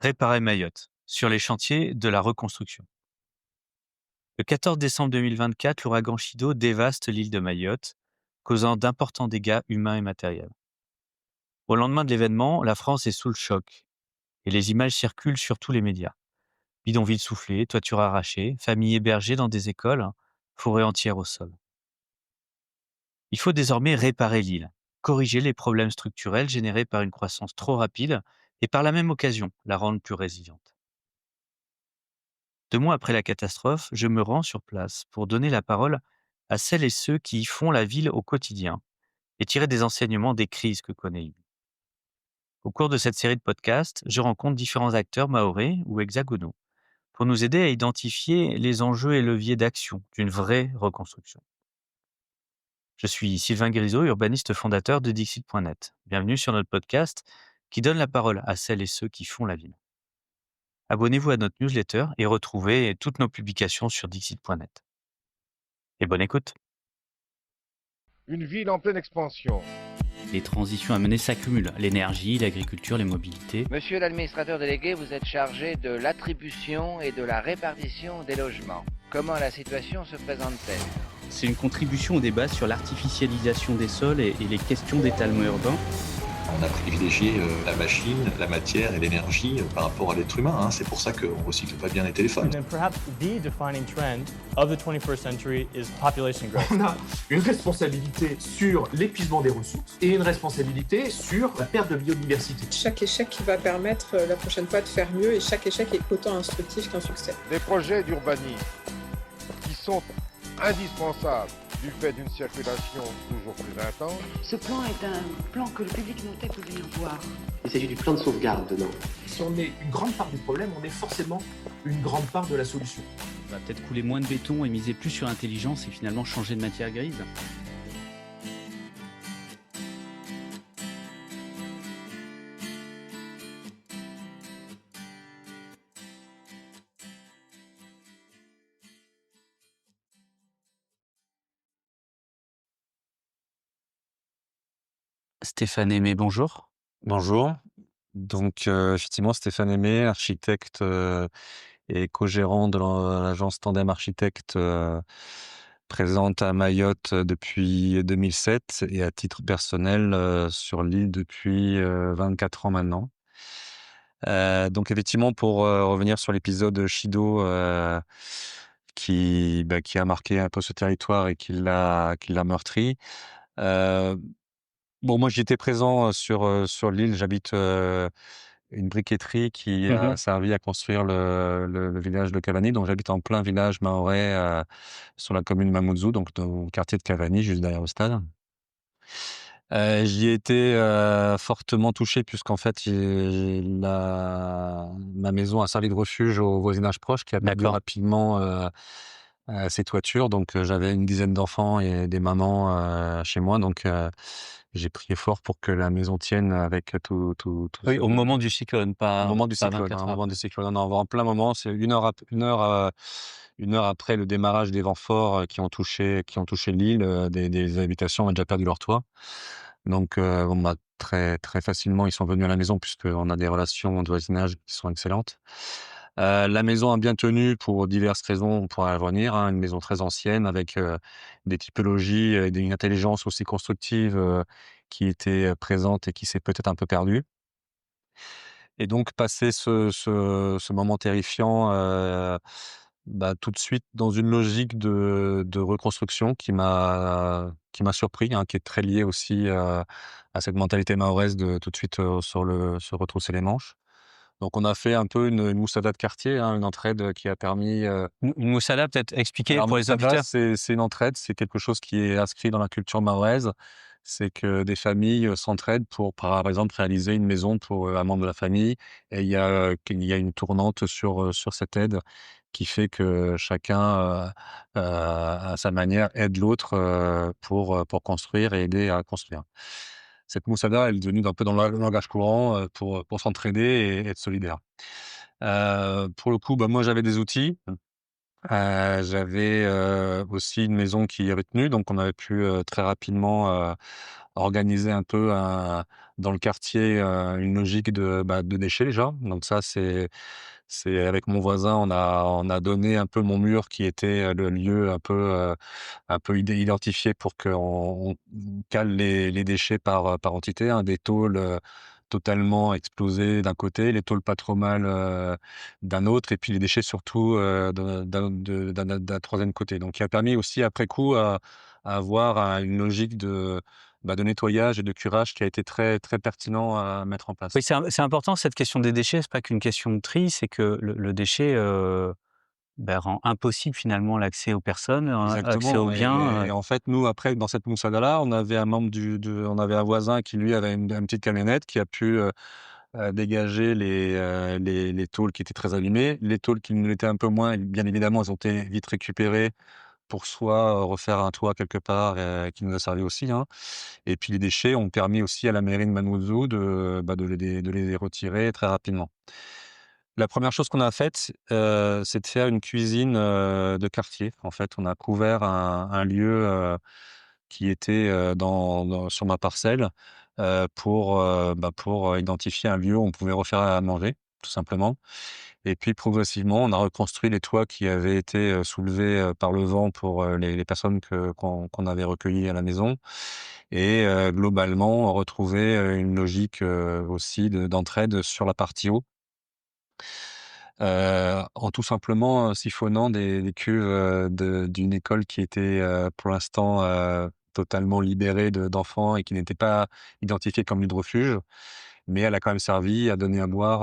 Réparer Mayotte, sur les chantiers de la reconstruction. Le 14 décembre 2024, l'ouragan Chido dévaste l'île de Mayotte, causant d'importants dégâts humains et matériels. Au lendemain de l'événement, la France est sous le choc et les images circulent sur tous les médias. Bidonvilles soufflés, toitures arrachées, familles hébergées dans des écoles, forêts entières au sol. Il faut désormais réparer l'île, corriger les problèmes structurels générés par une croissance trop rapide et par la même occasion la rendre plus résiliente. 2 mois après la catastrophe, je me rends sur place pour donner la parole à celles et ceux qui y font la ville au quotidien et tirer des enseignements des crises que connaît l'île. Au cours de cette série de podcasts, je rencontre différents acteurs mahorais ou hexagonaux pour nous aider à identifier les enjeux et leviers d'action d'une vraie reconstruction. Je suis Sylvain Grisot, urbaniste fondateur de Dixit.net. Bienvenue sur notre podcast qui donne la parole à celles et ceux qui font la ville. Abonnez-vous à notre newsletter et retrouvez toutes nos publications sur Dixit.net. Et bonne écoute. Une ville en pleine expansion. Les transitions à mener s'accumulent. L'énergie, l'agriculture, les mobilités. Monsieur l'administrateur délégué, vous êtes chargé de l'attribution et de la répartition des logements. Comment la situation se présente-t-elle? C'est une contribution au débat sur l'artificialisation des sols et les questions d'étalement urbain. On a privilégié la machine, la matière et l'énergie par rapport à l'être humain. Hein. C'est pour ça qu'on ne recycle pas bien les téléphones. And then perhaps the defining trend of the 21st century is population growth. On a une responsabilité sur l'épuisement des ressources et une responsabilité sur la perte de biodiversité. Chaque échec va permettre la prochaine fois de faire mieux et chaque échec est autant instructif qu'un succès. Des projets d'urbanisme qui sont indispensables du fait d'une circulation toujours plus intense. Ce plan est un plan que le public montait pour venir voir. Il s'agit du plan de sauvegarde dedans. Si on est une grande part du problème, on est forcément une grande part de la solution. On va peut-être couler moins de béton et miser plus sur l'intelligence et finalement changer de matière grise. Stéphane Aimé, bonjour. Bonjour. Donc, effectivement, Stéphane Aimé, architecte et co-gérant de l'agence Tandem Architecte, présente à Mayotte depuis 2007 et à titre personnel sur l'île depuis 24 ans maintenant. Donc, effectivement, pour revenir sur l'épisode Chido qui a marqué un peu ce territoire et qui l'a meurtri. Bon, moi, j'étais présent sur l'île. J'habite une briqueterie qui a servi à construire le village de Cavani. Donc, j'habite en plein village mahorais sur la commune de Mamoudzou, donc dans le quartier de Cavani, juste derrière le stade. J'y ai été fortement touché puisqu'en fait, ma maison a servi de refuge au voisinage proche qui a perdu rapidement ses toitures. Donc, j'avais une dizaine d'enfants et des mamans chez moi. Donc, j'ai prié fort pour que la maison tienne avec tout. Oui, au moment du cyclone, pas Au moment du pas cyclone, 24 au heures. moment du cyclone. Non, en plein moment, c'est une heure après le démarrage des vents forts qui ont touché l'île, des habitations ont déjà perdu leur toit. Donc, très, très facilement, ils sont venus à la maison puisqu'on a des relations de voisinage qui sont excellentes. La maison a bien tenu pour diverses raisons, on pourra y revenir, hein. Une maison très ancienne avec des typologies et une intelligence aussi constructive qui était présente et qui s'est peut-être un peu perdue. Et donc passé ce moment terrifiant, tout de suite dans une logique de reconstruction qui m'a surpris, hein, qui est très liée aussi à cette mentalité mahoraise de tout de suite se retrousser les manches. Donc on a fait un peu une moussada de quartier, hein, une entraide qui a permis. Une moussada, peut-être expliquer Alors pour les moussada, auditeurs. c'est une entraide, c'est quelque chose qui est inscrit dans la culture mahoraise. C'est que des familles s'entraident pour, par exemple, réaliser une maison pour un membre de la famille. Et il y a une tournante sur cette aide qui fait que chacun, à sa manière, aide l'autre pour construire et aider à construire. Cette moussada, elle est devenue un peu dans le langage courant pour s'entraider et être solidaire. Pour le coup, moi, j'avais des outils. J'avais aussi une maison qui avait tenu, donc on avait pu très rapidement organiser un peu dans le quartier, une logique de déchets déjà. Donc ça, c'est avec mon voisin, on a donné un peu mon mur qui était, le lieu un peu identifié pour qu'on cale les déchets par entité, hein. Des tôles, totalement explosées d'un côté, les tôles pas trop mal, d'un autre et puis les déchets surtout, d'un troisième côté. Donc qui a permis aussi après coup à avoir une logique de nettoyage et de curage qui a été très, très pertinent à mettre en place. Oui, c'est important cette question des déchets, c'est pas qu'une question de tri, c'est que le déchet, rend impossible finalement l'accès aux personnes, accès aux Exactement biens, et en fait, nous, après, dans cette moussada-là, on avait un membre on avait un voisin qui, lui, avait une petite camionnette qui a pu, dégager les tôles qui étaient très abîmées. Les tôles qui ne l'étaient un peu moins, bien évidemment, elles ont été vite récupérées pour soit, refaire un toit quelque part, qui nous a servi aussi, hein et puis les déchets ont permis aussi à la mairie de Mamoudzou de les retirer très rapidement. La première chose qu'on a faite, c'est de faire une cuisine, de quartier. En fait, on a couvert un lieu, qui était, sur ma parcelle, pour identifier un lieu où on pouvait refaire à manger, tout simplement et puis progressivement, on a reconstruit les toits qui avaient été, soulevés, par le vent pour, les personnes qu'on avait recueillies à la maison et globalement, retrouver, une logique, aussi d'entraide sur la partie eau. En tout simplement, siphonnant des cuves, d'une école qui était, pour l'instant, totalement libérée d'enfants et qui n'était pas identifiée comme lieu de refuge. Mais elle a quand même servi à donner à boire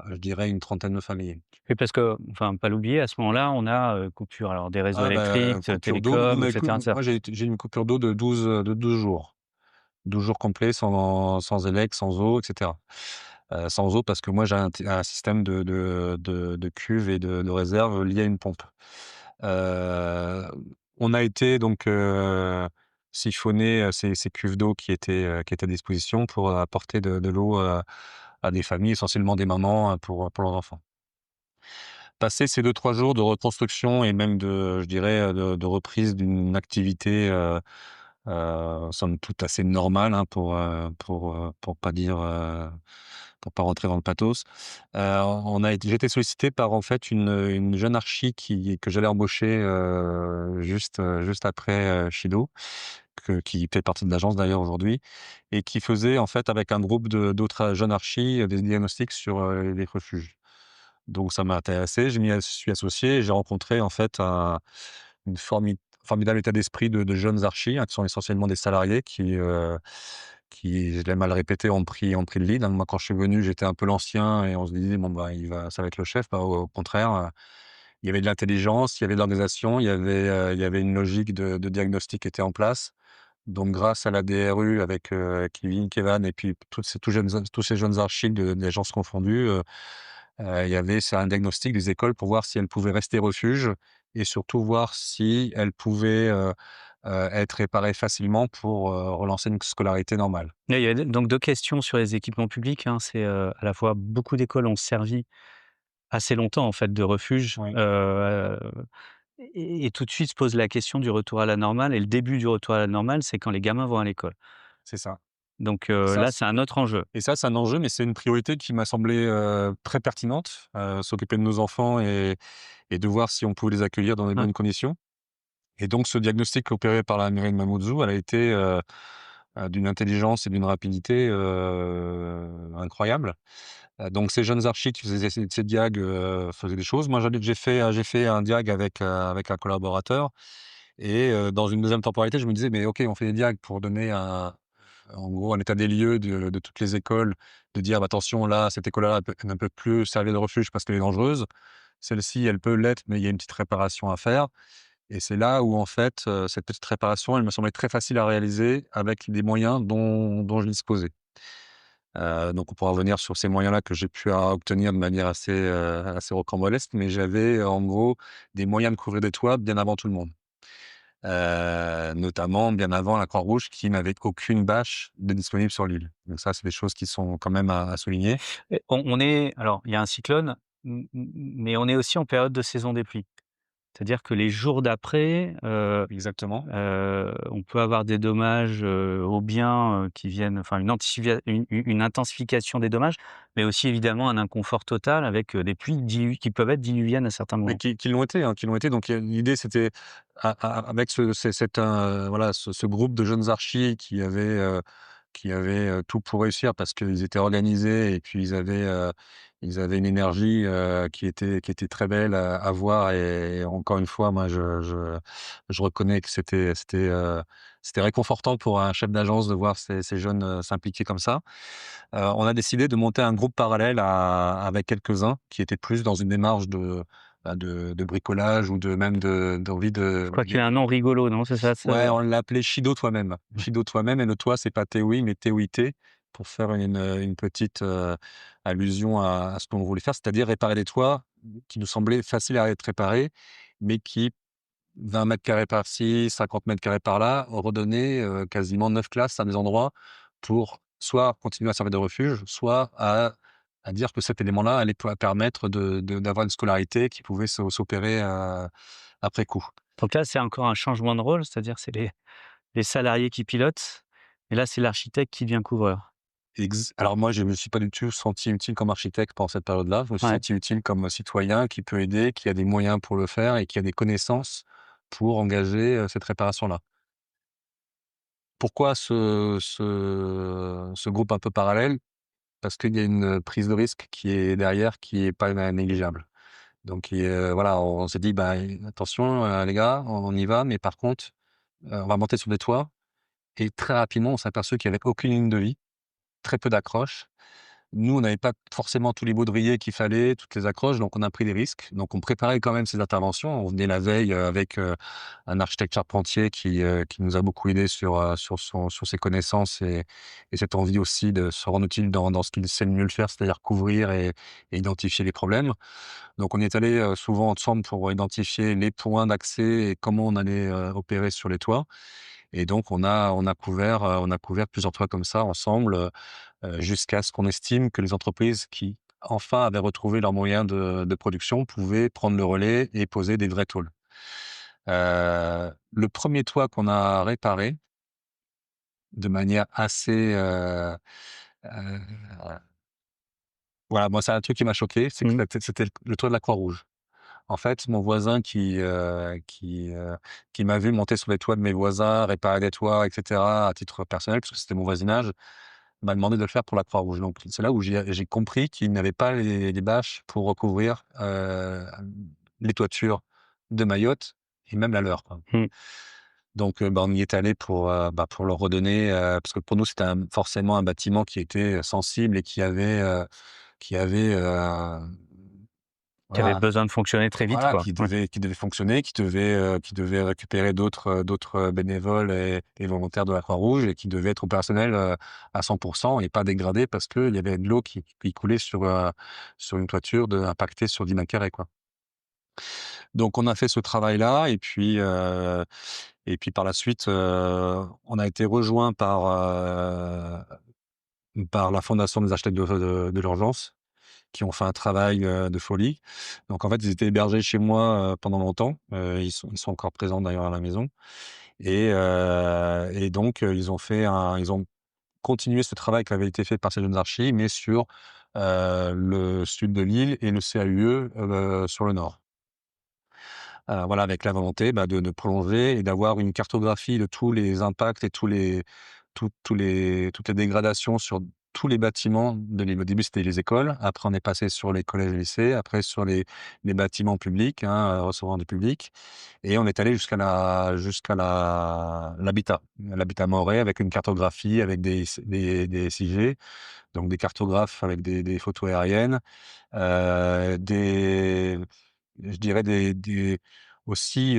je dirais, une trentaine de familles. et parce que, enfin, pas l'oublier, à ce moment-là, on a, coupure alors des réseaux Ah bah, électriques, coupure d'eau, télécoms, et mais cetera, et cetera. moi j'ai une coupure d'eau de 12 jours. 12 jours complets sans élec, sans eau et cetera. Sans eau parce que moi j'ai un système de cuve et de réserve lié à une pompe. Heu, on a été donc, siphonner, ces cuves d'eau qui étaient à disposition pour apporter de l'eau, à des familles, essentiellement des mamans, pour leurs enfants. Passer ces 2-3 jours de reconstruction et même je dirais, de reprise d'une activité, somme toute assez normale, hein, pour pas dire, pour pas rentrer dans le pathos. J'ai été sollicité par, en fait, une jeune archi que j'allais embaucher, juste après, Chido, qui fait partie de l'agence d'ailleurs aujourd'hui et qui faisait, en fait, avec un groupe d'autres jeunes archis, des diagnostics sur, les refuges. Donc ça m'a intéressé, je m'y suis associé et j'ai rencontré en fait une formidable état d'esprit de jeunes archis, hein, qui sont essentiellement des salariés qui, je l'ai mal répété, ont pris le lead, hein. Moi, quand je suis venu, j'étais un peu l'ancien et on se disait: «Bon, bah, ça va être le chef». Bah, au contraire, il y avait de l'intelligence, il y avait de l'organisation, il y avait une logique de diagnostic qui était en place. Donc grâce à la DRU avec, Kevin, Kevan et puis tous ces jeunes archis d'agences confondues, il y avait c'est un diagnostic des écoles pour voir si elles pouvaient rester refuge et surtout voir si elles pouvaient, être réparées facilement pour, relancer une scolarité normale. Là, il y a donc 2 questions sur les équipements publics, hein. C'est, à la fois beaucoup d'écoles ont servi assez longtemps en fait de refuge, Oui, et tout de suite se pose la question du retour à la normale et le début du retour à la normale, c'est quand les gamins vont à l'école. c'est ça. Donc Et ça là, c'est un autre enjeu. c'est un enjeu, mais c'est une priorité qui m'a semblé, très pertinente, s'occuper de nos enfants et de voir si on pouvait les accueillir dans des Ouais. bonnes conditions. Et donc ce diagnostic opéré par la mairie de Mamoudzou, elle a été, d'une intelligence et d'une rapidité, incroyable. Donc ces jeunes archis qui faisaient ces diag, faisaient des choses. Moi, j'ai fait un diag avec un collaborateur et dans une deuxième temporalité, je me disais: «Mais OK, on fait des diags pour donner en gros, un état des lieux de toutes les écoles, de dire: «Bah, attention, là, cette école-là, elle ne peut plus servir de refuge parce qu'elle est dangereuse. Celle-ci, elle peut l'être, mais il y a une petite réparation à faire». Et c'est là où, en fait, cette petite réparation, elle me semblait très facile à réaliser avec les moyens dont je disposais. Donc on pourra revenir sur ces moyens-là que j'ai pu obtenir de manière assez rocambolesque, mais j'avais, en gros, des moyens de couvrir des toits bien avant tout le monde. Notamment bien avant la Croix-Rouge qui n'avait aucune bâche de disponible sur l'île. Donc ça, c'est des choses qui sont quand même à souligner. Et on est alors il y a un cyclone, mais on est aussi en période de saison des pluies. C'est-à-dire que les jours d'après, Exactement. on peut avoir des dommages, aux biens, qui viennent enfin une intensification des dommages, mais aussi évidemment un inconfort total avec, des pluies qui peuvent être diluviennes à certains Mais moments. qui l'ont été, hein, qui l'ont été. Donc l'idée c'était avec ce groupe de jeunes archis qui avaient tout pour réussir parce qu'ils étaient organisés et puis ils avaient une énergie, qui était très belle à voir et encore une fois, moi je reconnais que c'était réconfortant pour un chef d'agence de voir ces jeunes, s'impliquer comme ça. On a décidé de monter un groupe parallèle avec quelques-uns qui étaient plus dans une démarche de bricolage ou de même d'envie Je crois qu'il y a un nom rigolo, non? C'est ça? ouais, on l'a appelé Chido toi-même. Ouais. Chido toi-même et le toi, c'est pas TOI mais TOIT pour faire une petite, allusion à ce qu'on voulait faire, c'est-à-dire réparer des toits qui nous semblaient faciles à être réparés, mais qui 20 mètres carrés par-ci, 50 mètres carrés par-là, redonnaient, quasiment 9 classes à des endroits pour soit continuer à servir de refuge, soit à dire que cet élément-là allait permettre d'avoir une scolarité qui pouvait s'opérer, après coup. Donc là, c'est encore un changement de rôle, c'est-à-dire c'est les salariés qui pilotent et là, c'est l'architecte qui devient couvreur. Alors moi, je me suis pas du tout senti utile comme architecte pendant cette période-là. Je me suis Ouais. senti utile comme citoyen qui peut aider, qui a des moyens pour le faire et qui a des connaissances pour engager, cette réparation-là. Pourquoi ce groupe un peu parallèle? Parce qu'il y a une prise de risque qui est derrière, qui est pas négligeable. Donc voilà, on s'est dit: «Bah, attention, les gars, on y va, mais par contre, on va monter sur des toits» et très rapidement, on s'est aperçu qu'il y avait aucune ligne de vie, très peu d'accroches. Nous, on n'avait pas forcément tous les baudriers qu'il fallait, toutes les accroches, donc on a pris des risques. Donc on préparait quand même ces interventions. On venait la veille, avec, un architecte charpentier qui nous a beaucoup aidé sur ses connaissances et cette envie aussi de se rendre utile dans ce qu'il sait le mieux le faire, c'est-à-dire couvrir et identifier les problèmes. Donc on est allé souvent ensemble pour identifier les points d'accès et comment on allait, opérer sur les toits et donc on a couvert plusieurs toits comme ça ensemble, jusqu'à ce qu'on estime que les entreprises qui, enfin, avaient retrouvé leurs moyens de production pouvaient prendre le relais et poser des vrais tôles. Le premier toit qu'on a réparé de manière assez, heu, voilà, moi, c'est un truc qui m'a choqué, c'est que Mmh. c'était le toit de la Croix-Rouge. En fait, mon voisin qui m'a vu monter sur les toits de mes voisins, réparer des toits et cetera, à titre personnel, parce que c'était mon voisinage, m'a demandé de le faire pour la Croix-Rouge. Donc c'est là où j'ai compris qu'ils n'avaient pas les bâches pour recouvrir, les toitures de Mayotte et même la leur, quoi. Mmh. Donc on y est allé pour leur redonner, parce que pour nous, c'était forcément un bâtiment qui était sensible et qui avait, Qui avait voilà. besoin de fonctionner très vite, Voilà, quoi. Ouais. qui devait fonctionner, qui devait récupérer d'autres bénévoles et volontaires de la Croix-Rouge et qui devait être opérationnel, à 100 et pas dégradé parce qu'il y avait de l'eau qui coulait sur une toiture impactée sur 10 mètres carrés, quoi. Donc on a fait ce travail-là et puis par la suite, on a été rejoint par la Fondation des architectes de l'urgence qui ont fait un travail, de folie. Donc en fait, ils étaient hébergés chez moi, pendant longtemps. Ils sont encore présents d'ailleurs à la maison et donc ils ont continué ce travail qui avait été fait par ces jeunes archis, mais sur, le sud de l'île et le CAUE, sur le nord. Voilà, avec la volonté, de prolonger et d'avoir une cartographie de tous les impacts et toutes les dégradations sur tous les bâtiments de l'île. Au début, c'était les écoles, après on est passé sur les collèges et lycées, après sur les bâtiments publics, hein, recevant du public et on est allé jusqu'à l'habitat mahorais avec une cartographie, avec des SIG, donc des cartographes avec des photos aériennes, des je dirais des aussi,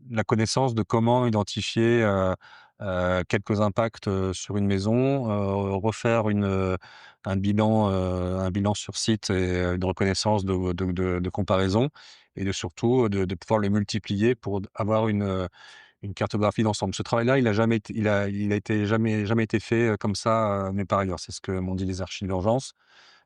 la connaissance de comment identifier, quelques impacts, sur une maison, refaire un bilan sur site et une reconnaissance de comparaison et surtout de pouvoir les multiplier pour avoir une cartographie d'ensemble. Ce travail-là, il a été jamais été fait, comme ça, nulle part ailleurs. C'est ce que m'ont dit les archives d'urgence.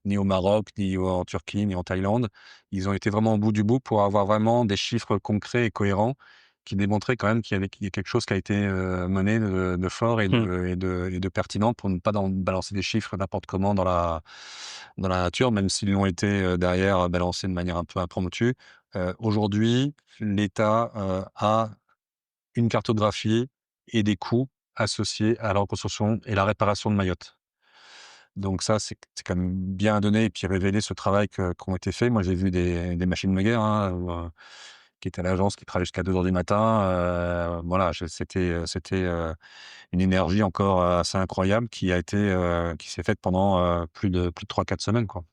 ni au Maroc, ni en Turquie, ni en Thaïlande. Ils ont été vraiment au bout du bout pour avoir vraiment des chiffres concrets et cohérents qui démontraient quand même qu'il y a quelque chose qui a été mené de fort Mmh. et de pertinent pour ne pas balancer des chiffres n'importe comment dans la nature, même s'ils l'ont été derrière balancés de manière un peu impromptue. Aujourd'hui, l'État a une cartographie et des coûts associés à la reconstruction et la réparation de Mayotte. Donc ça, c'est quand même bien donné et puis révéler ce travail qu'ont été faits. Moi, j'ai vu des machines de guerre, hein, qui étaient à l'agence, qui travaillaient jusqu'à 2 heures du matin. Voilà, c'était une énergie encore assez incroyable qui s'est faite pendant plus de 3-4 semaines, quoi.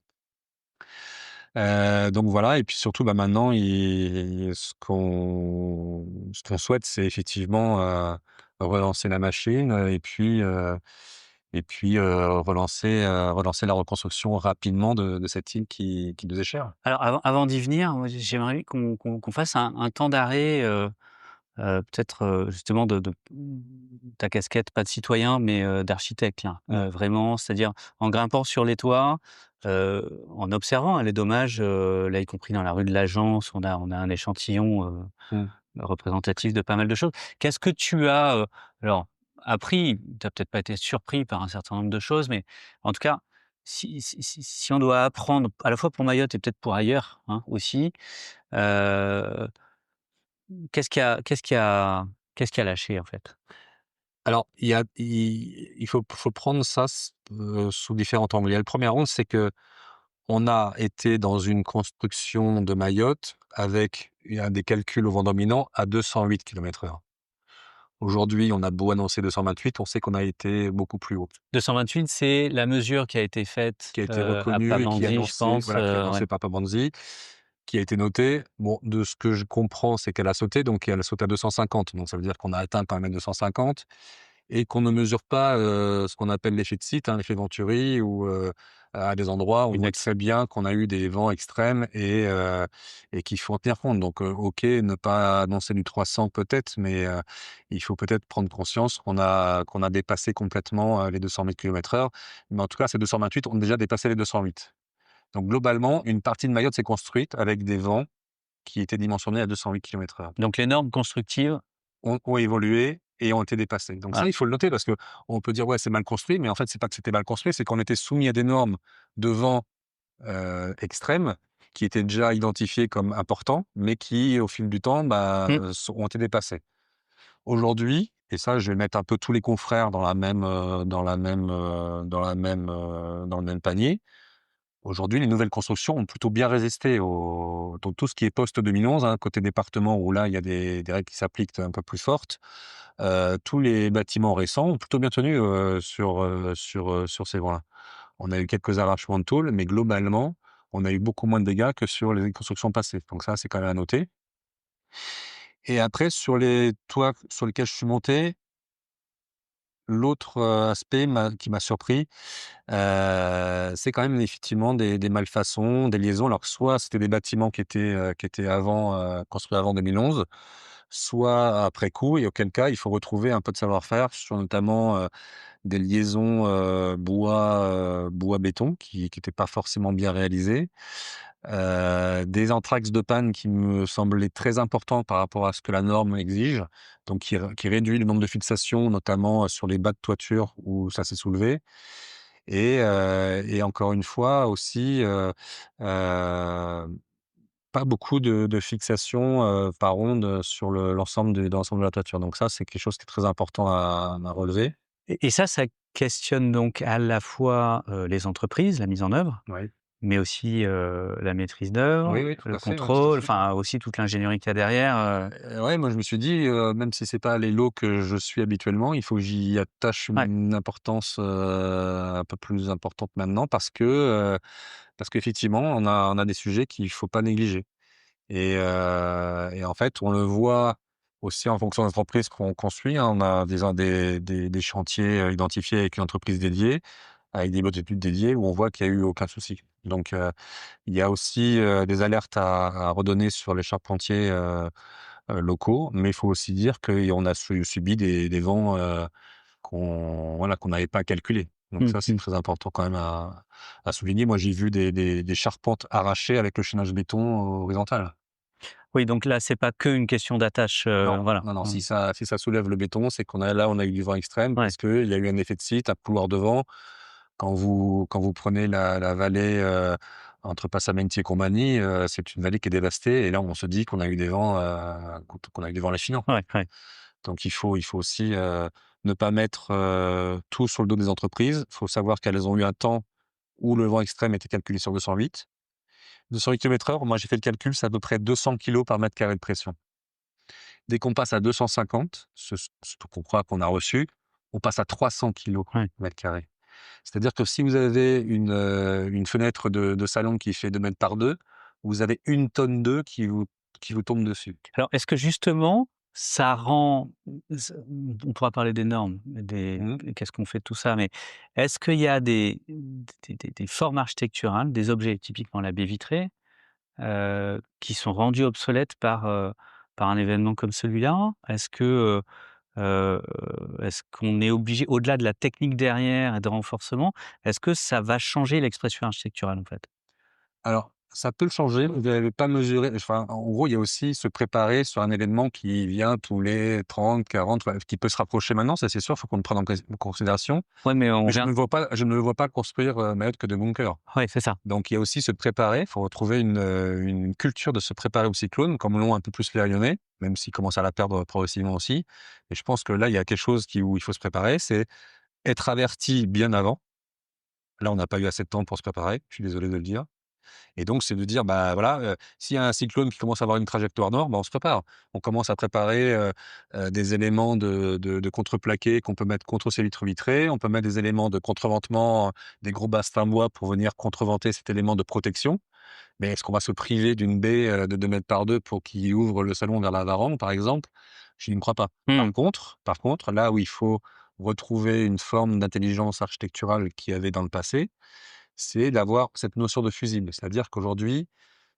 Donc voilà et puis surtout, bah, maintenant ce qu'on souhaite, c'est effectivement, relancer la machine, relancer la reconstruction rapidement de cette île qui nous est chère. Alors avant d'y venir, moi j'aimerais qu'on fasse un temps d'arrêt, peut-être, justement de ta casquette, pas de citoyen, mais d'architecte là. Vraiment, c'est-à-dire en grimpant sur les toits, en observant, hein, les dommages, là, y compris dans la rue de l'Agence, on a un échantillon, Mmh. représentatif de pas mal de choses. Qu'est-ce que tu as, alors appris? Tu as peut-être pas été surpris par un certain nombre de choses, mais en tout cas, si on doit apprendre, à la fois pour Mayotte et peut-être pour ailleurs, hein, aussi, heu, qu'est-ce qui a lâché, en fait? Alors, il faut prendre ça sous différents angles. Il y a le premier angle, c'est que on a été dans une construction de Mayotte avec il y a des calculs au vent dominant à 208 km/h. Aujourd'hui, on a beau annoncer 228, on sait qu'on a été beaucoup plus haut. 228, c'est la mesure qui a été faite, Qui a été à reconnue et qui est Pamandzi, je annoncée, pense, voilà, qui est ouais. annoncée par Pamandzi, qui a été notée. Bon, de ce que je comprends, c'est qu'elle a sauté, donc elle a sauté à 250. Donc ça veut dire qu'on a atteint quand même 250 et qu'on ne mesure pas, ce qu'on appelle l'effet de site, hein, l'effet Venturi ou, à des endroits où on voit très bien qu'on a eu des vents extrêmes et qu'il faut en tenir compte. Donc, OK, ne pas annoncer du 300 peut-être, mais, il faut peut-être prendre conscience qu'on a dépassé complètement, les 200 km/h. Mais en tout cas, ces 228 ont déjà dépassé les 208. Donc globalement, une partie de Mayotte s'est construite avec des vents qui étaient dimensionnés à 208 km/h. Donc les normes constructives, Ont évolué et ont été dépassés. Donc ça, voilà. il faut le noter parce qu'on peut dire: «Ouais, c'est mal construit», mais en fait, c'est pas que c'était mal construit, c'est qu'on était soumis à des normes de vent, extrêmes qui étaient déjà identifiées comme importants, mais qui, au fil du temps, bah, Mmh. ont été dépassés. Aujourd'hui et ça, je vais mettre un peu tous les confrères dans le même panier. Aujourd'hui, les nouvelles constructions ont plutôt bien résisté donc tout ce qui est post-2011, hein, côté département où là, il y a des règles qui s'appliquent un peu plus fortes. Tous les bâtiments récents ont plutôt bien tenu, sur ces vents-là. On a eu quelques arrachements de tôles, mais globalement, on a eu beaucoup moins de dégâts que sur les constructions passées. Donc ça, c'est quand même à noter. Et après, sur les toits sur lesquels je suis monté, l'autre, aspect qui m'a surpris, c'est quand même effectivement des malfaçons, des liaisons. Alors soit c'était des bâtiments qui étaient construits avant 2011, soit après coup et auquel cas il faut retrouver un peu de savoir-faire sur notamment, des liaisons, bois-béton qui étaient pas forcément bien réalisées. Des entraxes de panne qui me semblaient très importants par rapport à ce que la norme exige, donc qui réduit le nombre de fixations, notamment, sur les bas de toiture où ça s'est soulevé et encore une fois aussi, pas beaucoup de fixations, par ronde, sur l'ensemble de la toiture. Donc ça, c'est quelque chose qui est très important à relever. Et ça questionne donc à la fois, les entreprises, la mise en œuvre, Oui. mais aussi, la maîtrise Oui, d'œuvre, oui, tout le à fait, ouais, tout à contrôle, fait. enfin aussi toute l'ingénierie qu'il y a derrière, Ouais, moi je me suis dit, même si c'est pas les lots que je suis habituellement, il faut que j'y attache ouais. une importance, un peu plus importante maintenant parce qu'effectivement on a des sujets qu'il faut pas négliger et en fait, on le voit aussi en fonction des entreprises qu'on suit, hein. On a des chantiers, identifiés avec une entreprise dédiée, avec des modes d'études dédiés où on voit qu'il y a eu aucun souci. Donc il y a aussi, des alertes à redonner sur les charpentiers, locaux, mais il faut aussi dire qu'on a subi des vents, qu'on n'avait pas calculés. Donc ça, c'est très important quand même à souligner. Moi, j'ai vu des charpentes arrachées avec le chaînage béton horizontal. Oui, donc là, c'est pas qu'une question d'attache, Non, voilà. non, non, si ça soulève le béton, c'est on a eu du vent extrême Ouais. parce qu'il y a eu un effet de site, un couloir de vent. Quand vous prenez la vallée, entre Passamentier et Combagny, c'est une vallée qui est dévastée et là, on se dit qu'on a eu des vents, qu'on a eu des vents hallucinants. Ouais, ouais. Donc il faut aussi, ne pas mettre, tout sur le dos des entreprises. Il faut savoir qu'elles ont eu un temps où le vent extrême était calculé sur 208. 208 km/h, moi j'ai fait le calcul, c'est à peu près 200 kg par mètre carré de pression. Dès qu'on passe à 250, ce qu'on croit qu'on a reçu, on passe à 300 kg Ouais. mètre carré. C'est-à-dire que si vous avez une fenêtre de salon qui fait 2 mètres par 2, vous avez 1 tonne d'œufs qui vous tombe dessus. Alors, est-ce que justement, ça rend on pourra parler des normes, Mmh. qu'est-ce qu'on fait de tout ça, mais est-ce qu'il y a des formes architecturales, des objets, typiquement la baie vitrée, qui sont rendus obsolètes par un événement comme celui-là? Est-ce qu'on est obligé, au-delà de la technique derrière et de renforcement, est-ce que ça va changer l'expression architecturale, en fait? Alors, ça peut le changer, vous n'avez pas mesuré enfin, en gros, il y a aussi se préparer sur un événement qui vient tous les 30, 40, ouais, qui peut se rapprocher maintenant, ça c'est sûr, il faut qu'on le prenne en considération. Ouais, mais on Mais je vient ne me vois pas construire, Mayotte que de bunkers. ouais, c'est ça. Donc il y a aussi se préparer, il faut retrouver une culture de se préparer au cyclone, comme l'ont un peu plus les Lyonnais, même s'ils commencent à la perdre progressivement aussi. Et je pense que là, il y a quelque chose où il faut se préparer, c'est être averti bien avant. Là, on n'a pas eu assez de temps pour se préparer, je suis désolé de le dire. Et donc, c'est de dire, bah, voilà, s'il y a un cyclone qui commence à avoir une trajectoire nord, bah, on se prépare. On commence à préparer, des éléments de contreplaqué qu'on peut mettre contre ces vitres vitrées. On peut mettre des éléments de contreventement, des gros bastins bois pour venir contreventer cet élément de protection. Mais est-ce qu'on va se priver d'une baie, de 2 mètres par 2 pour qu'il ouvre le salon vers la Varangue, par exemple? Je ne crois pas. Mmh. Par contre, là où il faut retrouver une forme d'intelligence architecturale qu'il y avait dans le passé, c'est d'avoir cette notion de fusible. C'est-à-dire qu'aujourd'hui,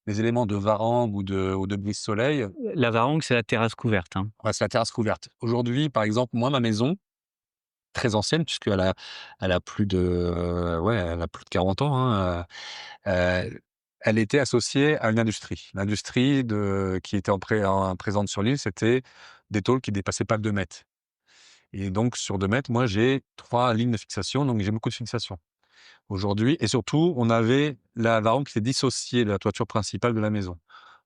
les éléments de Varangue ou de brise-soleil, La Varangue, c'est la terrasse couverte, hein. ouais, c'est la terrasse couverte. Aujourd'hui, par exemple, moi, ma maison, très ancienne, puisqu'elle a plus de, ouais, elle a plus de 40 ans, hein, elle était associée à une industrie. L'industrie qui était présente sur l'île, c'était des tôles qui dépassaient pas 2 mètres. Et donc sur 2 mètres, moi, j'ai 3 lignes de fixation, donc j'ai beaucoup de fixation. Aujourd'hui et surtout, on avait la Varangue qui s'est dissociée de la toiture principale de la maison.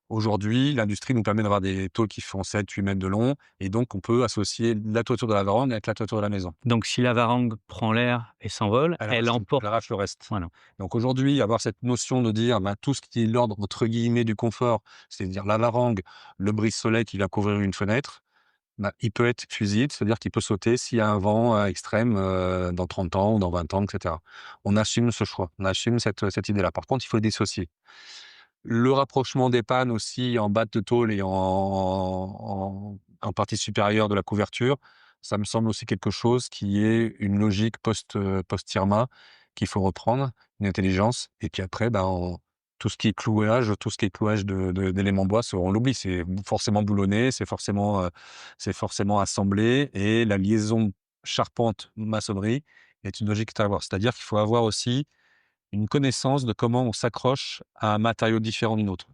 Aujourd'hui, l'industrie nous permet d'avoir des tôles qui font 7-8 mètres de long et donc on peut associer la toiture de la Varangue avec la toiture de la maison. Donc si la Varangue prend l'air et s'envole, Elle elle arrache tout, emporte elle arrache le reste. voilà. Donc aujourd'hui, avoir cette notion de dire, bah, tout ce qui est l'ordre entre guillemets «du confort», c'est-à-dire la Varangue, le brise-soleil qui va couvrir une fenêtre, bah, il peut être fusible, c'est-à-dire qu'il peut sauter s'il y a un vent, extrême, dans 30 ans ou dans 20 ans et cetera. On assume ce choix, on assume cette idée-là. Par contre, il faut le dissocier. Le rapprochement des pannes aussi en bas de tôle et en partie supérieure de la couverture, ça me semble aussi quelque chose qui est une logique post-Irma qu'il faut reprendre, une intelligence et puis après, ben, tout ce qui est clouage d'éléments bois, on l'oublie, c'est forcément boulonné, c'est forcément assemblé et la liaison charpente-maçonnerie est une logique à avoir. C'est-à-dire qu'il faut avoir aussi une connaissance de comment on s'accroche à un matériau différent d'une autre.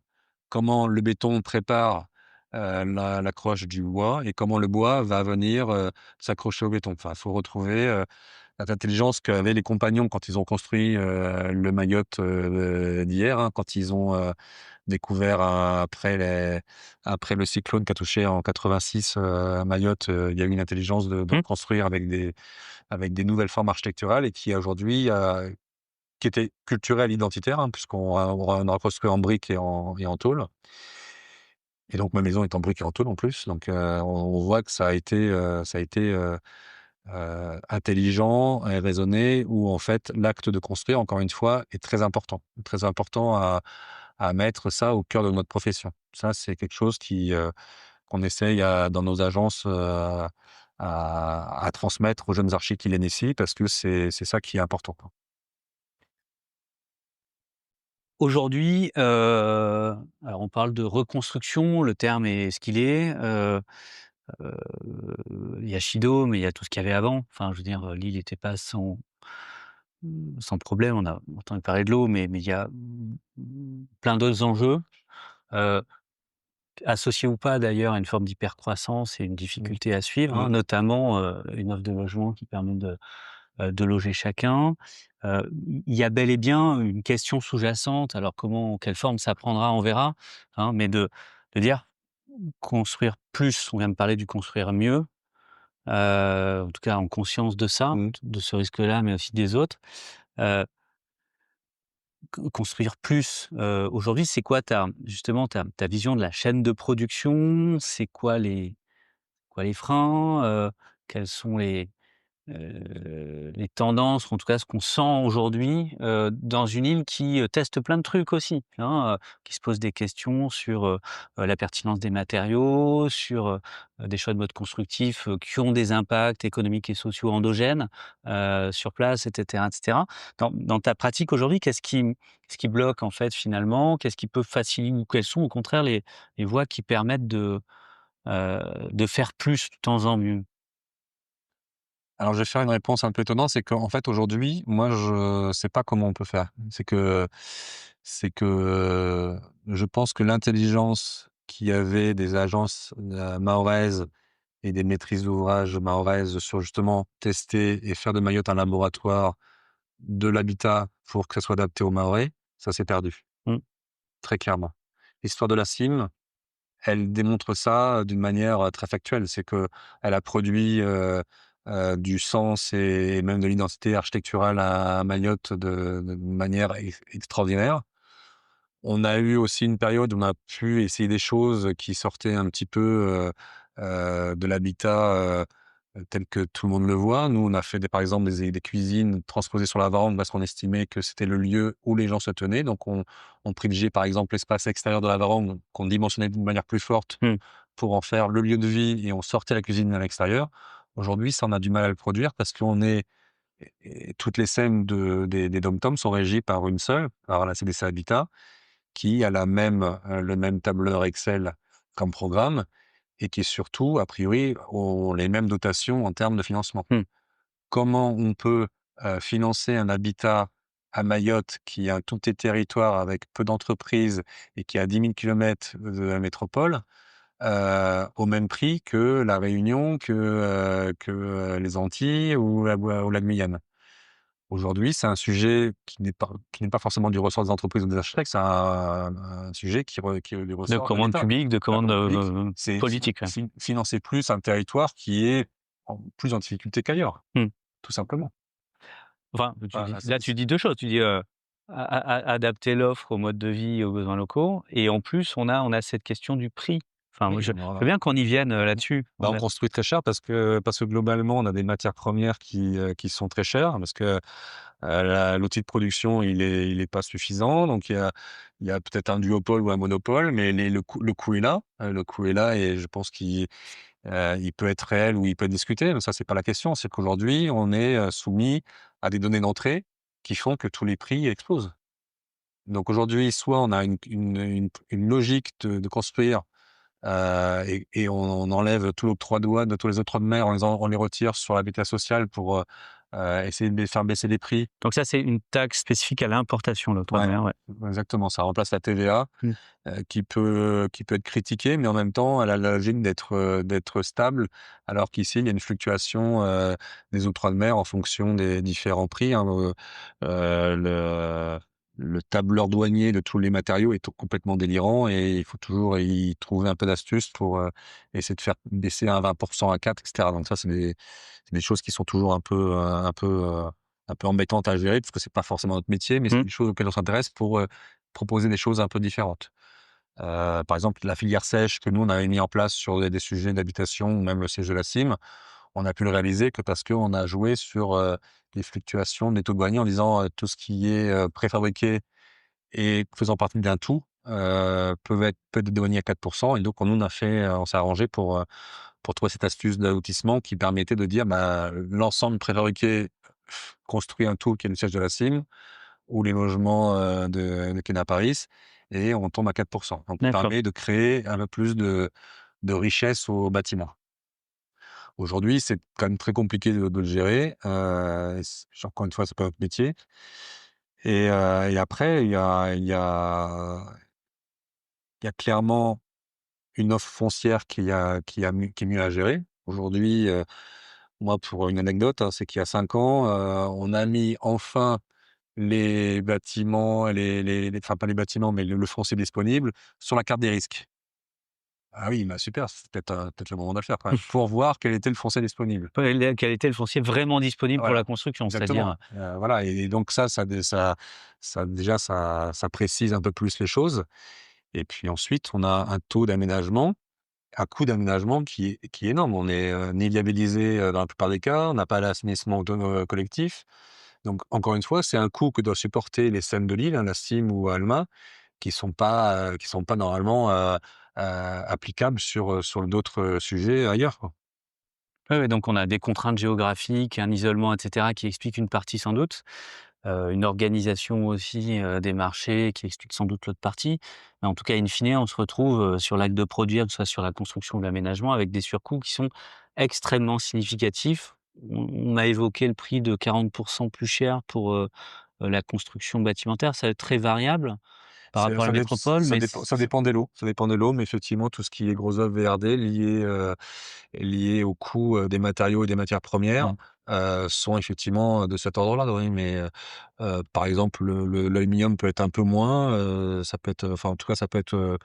Comment le béton prépare, l'accroche du bois et comment le bois va venir, s'accrocher au béton. Enfin, il faut retrouver, cette intelligence qu'avaient les compagnons quand ils ont construit, le Mayotte, d'hier, hein, quand ils ont, découvert, après le cyclone qui a touché en 86, Mayotte, il y a eu une intelligence de Mmh. construire avec des nouvelles formes architecturales et qui aujourd'hui, qui était culturel, identitaire, hein, puisqu'on a construit en briques et en tôle. Et donc ma maison est en briques et en tôle en plus. Donc on voit que ça a été intelligent et raisonné où en fait l'acte de construire, encore une fois, est très important à mettre ça au cœur de notre profession. Ça, c'est quelque chose qu'on essaye dans nos agences à transmettre aux jeunes archis qui l'initient parce que c'est ça qui est important, quoi. Aujourd'hui, alors on parle de reconstruction, le terme est ce qu'il est, il y a Chido, mais il y a tout ce qu'il y avait avant. Enfin, je veux dire, l'île n'était pas sans sans problème. On a entendu parler de l'eau, mais il y a, plein d'autres enjeux, heu, associés ou pas d'ailleurs à une forme d'hypercroissance et une difficulté à suivre, hein, notamment, une offre de logement qui permet de loger chacun. Il y a bel et bien une question sous-jacente, alors quelle forme ça prendra, on verra, hein, mais de dire: construire plus, on vient de parler du construire mieux, en tout cas en conscience de ça, de ce risque-là, mais aussi des autres. Heu, construire plus, aujourd'hui, c'est quoi ta vision de la chaîne de production? C'est quoi les freins? Quels sont les tendances, ou en tout cas ce qu'on sent aujourd'hui, dans une île qui, teste plein de trucs aussi, hein, qui se pose des questions sur, la pertinence des matériaux, sur, des choix de mode constructif, qui ont des impacts économiques et sociaux endogènes, sur place et cetera et cetera. Dans ta pratique aujourd'hui, qu'est-ce qui bloque en fait finalement? Qu'est-ce qui peut faciliter, ou quelles sont au contraire les voies qui permettent de faire plus tout en faisant mieux? Alors, je vais faire une réponse un peu étonnante, c'est qu'en fait, aujourd'hui, moi, je sais pas comment on peut faire. C'est que je pense que l'intelligence qu'il y avait des agences, mahoraises et des maîtrises d'ouvrage mahoraises sur justement tester et faire de Mayotte un laboratoire de l'habitat pour que ça soit adapté aux Mahorais, ça s'est perdu, Mmh. très clairement. L'histoire de la cime, elle démontre ça d'une manière, très factuelle. C'est que elle a produit, du sens et même de l'identité architecturale à Mayotte de manière extraordinaire. On a eu aussi une période où on a pu essayer des choses qui sortaient un petit peu, de l'habitat, tel que tout le monde le voit. Nous, on a fait par exemple des cuisines transposées sur la varande parce qu'on estimait que c'était le lieu où les gens se tenaient. Donc on privilégiait par exemple l'espace extérieur de la varande qu'on dimensionnait d'une manière plus forte Mmh. pour en faire le lieu de vie et on sortait la cuisine à l'extérieur. Aujourd'hui, ça, on a du mal à le produire parce qu'on est et toutes les SEM des DOM-TOM sont régies par une seule, par la CDC Habitat, qui a le même tableur Excel comme programme et qui surtout, a priori, ont les mêmes dotations en termes de financement. Mmh. Comment on peut, financer un habitat à Mayotte qui a un tout petit territoire avec peu d'entreprises et qui est à 10 000 kilomètres de la métropole, au même prix que La Réunion, que les Antilles ou la Guyane? Aujourd'hui, c'est un sujet qui n'est pas forcément du ressort des entreprises ou des architectes, c'est un sujet qui est du De ressort de commande l'État. publique, de La commande, commande publique, c'est politique, ouais. financer plus un territoire qui est plus en difficulté qu'ailleurs, Mmh. tout simplement. Enfin, Voilà, tu dis 2 choses. Tu dis, adapter l'offre au mode de vie et aux besoins locaux, et en plus on a cette question du prix. Enfin, moi oui, je voilà. veux bien qu'on y vienne, là-dessus. Bah, on construit très cher parce que globalement, on a des matières premières qui sont très chères parce que, l'outil de production, il est pas suffisant. Donc il y a peut-être un duopole ou un monopole, mais le coût est là, le coût est là et je pense il peut être réel ou il peut être discuté, mais ça, c'est pas la question. C'est qu'aujourd'hui, on est, soumis à des données d'entrée qui font que tous les prix explosent. Donc aujourd'hui, soit on a une logique de construire, et on enlève tout l'octroi de douane de tous les octrois de mer, on les retire sur l'habitat social pour, essayer de faire baisser les prix. Donc ça, c'est une taxe spécifique à l'importation, l'octroi de Ouais, mer, ouais. exactement, ça remplace la TVA, Mmh. qui peut être critiquée, mais en même temps, elle a la logique d'être stable, alors qu'ici, il y a une fluctuation, des octrois de mer en fonction des différents prix, hein, le tableur douanier de tous les matériaux est complètement délirant et il faut toujours y trouver un peu d'astuce pour, essayer de faire baisser un 20 à 4 et cetera. Donc ça, c'est des choses qui sont toujours un peu embêtantes à gérer parce que c'est pas forcément notre métier, mais c'est Mmh. des choses auxquelles on s'intéresse pour, proposer des choses un peu différentes. Par exemple, la filière sèche que nous, on avait mis en place sur des sujets d'habitation ou même le siège de la CIM, on a pu le réaliser que parce qu'on a joué sur, les fluctuations des taux douaniers en disant, tout ce qui est, préfabriqué et faisant partie d'un tout, peut être douanier à 4 et donc nous, on s'est arrangé pour trouver cette astuce d'aloutissement qui permettait de dire, bah, l'ensemble préfabriqué construit un tout qui est le siège de la CIM ou les logements, de Kena Paris et on tombe à 4. Donc ça D'accord. permet de créer un peu plus de richesse au bâtiment. Aujourd'hui, c'est quand même très compliqué de le gérer. Encore une fois, c'est pas notre métier. Et après, il y a clairement une offre foncière qui est mieux à gérer. Aujourd'hui, moi, pour une anecdote, hein, c'est qu'il y a 5 ans, on a mis enfin les bâtiments, enfin pas les bâtiments, mais le foncier disponible sur la carte des risques. Ah oui, bah super, c'est peut-être le moment de le faire quand même, pour voir quel était le foncier disponible. Quel était le foncier vraiment disponible pour Voilà, la construction? exactement. C'est-à-dire Voilà et donc ça précise un peu plus les choses et puis ensuite on a un coût d'aménagement qui est énorme. On est, ni viabilisé, dans la plupart des cas, on n'a pas l'assainissement collectif. Donc encore une fois, c'est un coût que doivent supporter les SEM de Lille, hein, la CIM ou Alma, qui sont pas normalement, applicables sur d'autres, sujets ailleurs, quoi. ouais, ouais, donc on a des contraintes géographiques, un isolement et cetera qui expliquent une partie sans doute, une organisation aussi, des marchés qui explique sans doute l'autre partie. Mais en tout cas, in fine, on se retrouve, sur l'acte de produire, que ce soit sur la construction ou l'aménagement, avec des surcoûts qui sont extrêmement significatifs. On a évoqué le prix de 40 plus cher pour, la construction bâtimentaire. Ça va être très variable par C'est rapport à la métropole, mais ça dépend des lots, mais effectivement tout ce qui est gros œuvres VRD lié au coût, des matériaux et des matières premières, ouais. sont effectivement de cet ordre-là, oui, mais par exemple l'aluminium peut être un peu moins, ça peut être, enfin en tout cas ça peut être,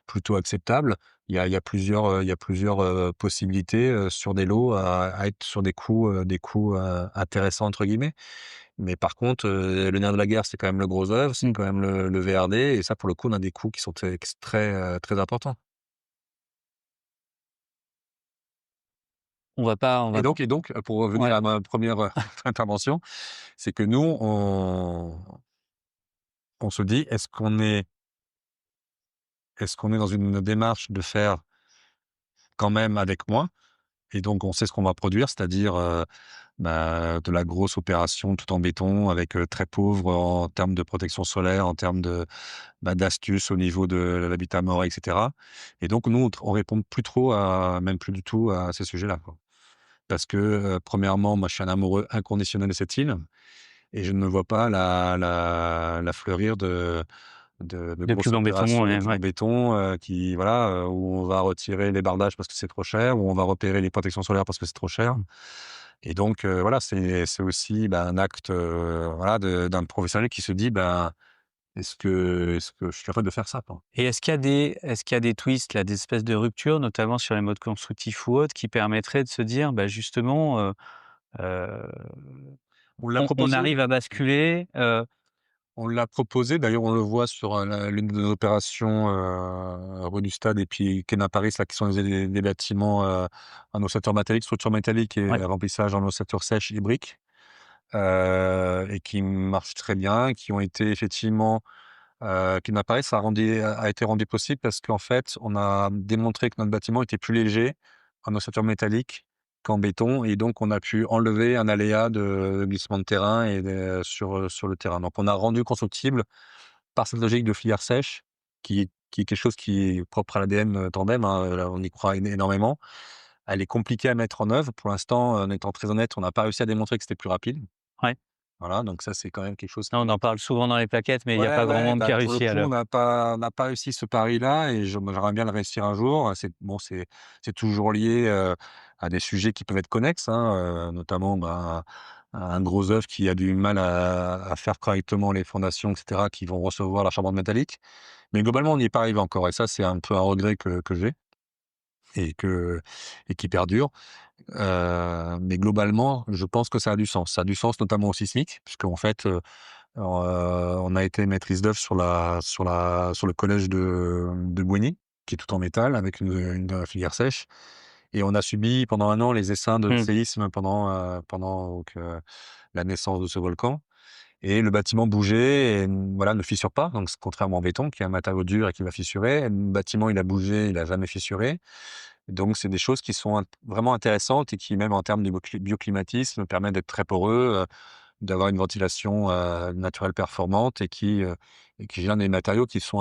plutôt acceptable. Il y a plusieurs, possibilités, sur des lots à être sur des coûts, «intéressants» entre guillemets. Mais par contre, le nerf de la guerre, c'est quand même le gros œuvre, c'est Mmh. quand même le VRD et ça, pour le coup, on a des coûts qui sont très importants. On va Pour revenir ouais. à ma première intervention, c'est que nous, on se dit: «Est-ce qu'on est dans une démarche de faire quand même avec moins?» Et donc on sait ce qu'on va produire, c'est-à-dire, de la grosse opération tout en béton avec, très pauvre en termes de protection solaire, en termes d'astuces au niveau de l'habitat mort et cetera. Et donc nous, on répond plus trop même plus du tout à ces sujets-là, quoi. Parce que, premièrement, moi, je suis un amoureux inconditionnel de cette île et je ne me vois pas la fleurir de De grosses cube en béton, opérations de ouais, cube en ouais. béton, qui voilà, où on va retirer les bardages parce que c'est trop cher, où on va repérer les protections solaires parce que c'est trop cher. Et donc, voilà, c'est aussi, un acte, voilà, d'un professionnel qui se dit: «Ben, est-ce que je suis capable de faire ça, quoi?» Et est-ce qu'il y a des twists là, des espèces de ruptures, notamment sur les modes constructifs ou autres, qui permettraient de se dire, bah, justement, heu, On l'a on proposé. arrive à basculer, On l'a proposé, d'ailleurs, on le voit sur, l'une de nos opérations, rue du Stade et puis quai Paris, là, qui sont des bâtiments, en ossature métallique, structure métallique et ouais, remplissage en ossature sèche et briques, et qui marchent très bien, qui ont été effectivement, quai Paris, a été rendu possible parce qu'en fait, on a démontré que notre bâtiment était plus léger en ossature métallique qu'en béton et donc on a pu enlever un aléa de glissement de terrain sur le terrain. Donc on a rendu constructible par cette logique de filière sèche qui est quelque chose qui est propre à l'ADN, Tandem, hein, là, on y croit énormément. Elle est compliquée à mettre en œuvre. Pour l'instant, en étant très honnête, on n'a pas réussi à démontrer que c'était plus rapide. ouais. Voilà, donc ça, c'est quand même quelque chose Non, on qui en parle souvent dans les plaquettes, mais il y a ouais, pas grand ouais, monde qui a pour le réussi à coup, le on n'a pas réussi ce pari-là et j'aimerais bien le réussir un jour. C'est toujours lié, à des sujets qui peuvent être connexes, hein, notamment, un gros œuvre qui a du mal à faire correctement les fondations et cetera, qui vont recevoir la charpente métallique. Mais globalement, on n'y est pas arrivé encore et ça, c'est un peu un regret que j'ai et que et qui perdure. Mais globalement, je pense que ça a du sens. Ça a du sens notamment au sismique puisqu'en fait, on a été maîtrise d'œuvre sur le collège de Bouigny, qui est tout en métal avec une filière sèche et on a subi pendant 1 an les essaims de mmh, séisme pendant donc, la naissance de ce volcan et le bâtiment bougeait et voilà, ne fissure pas, donc contrairement au béton qui est un matériau dur et qui va fissurer. Le bâtiment, il a bougé, il a jamais fissuré. Donc c'est des choses qui sont vraiment intéressantes et qui même en termes de bioclimatisme permettent d'être très poreux, d'avoir une ventilation, naturelle performante et qui génèrent des matériaux qui sont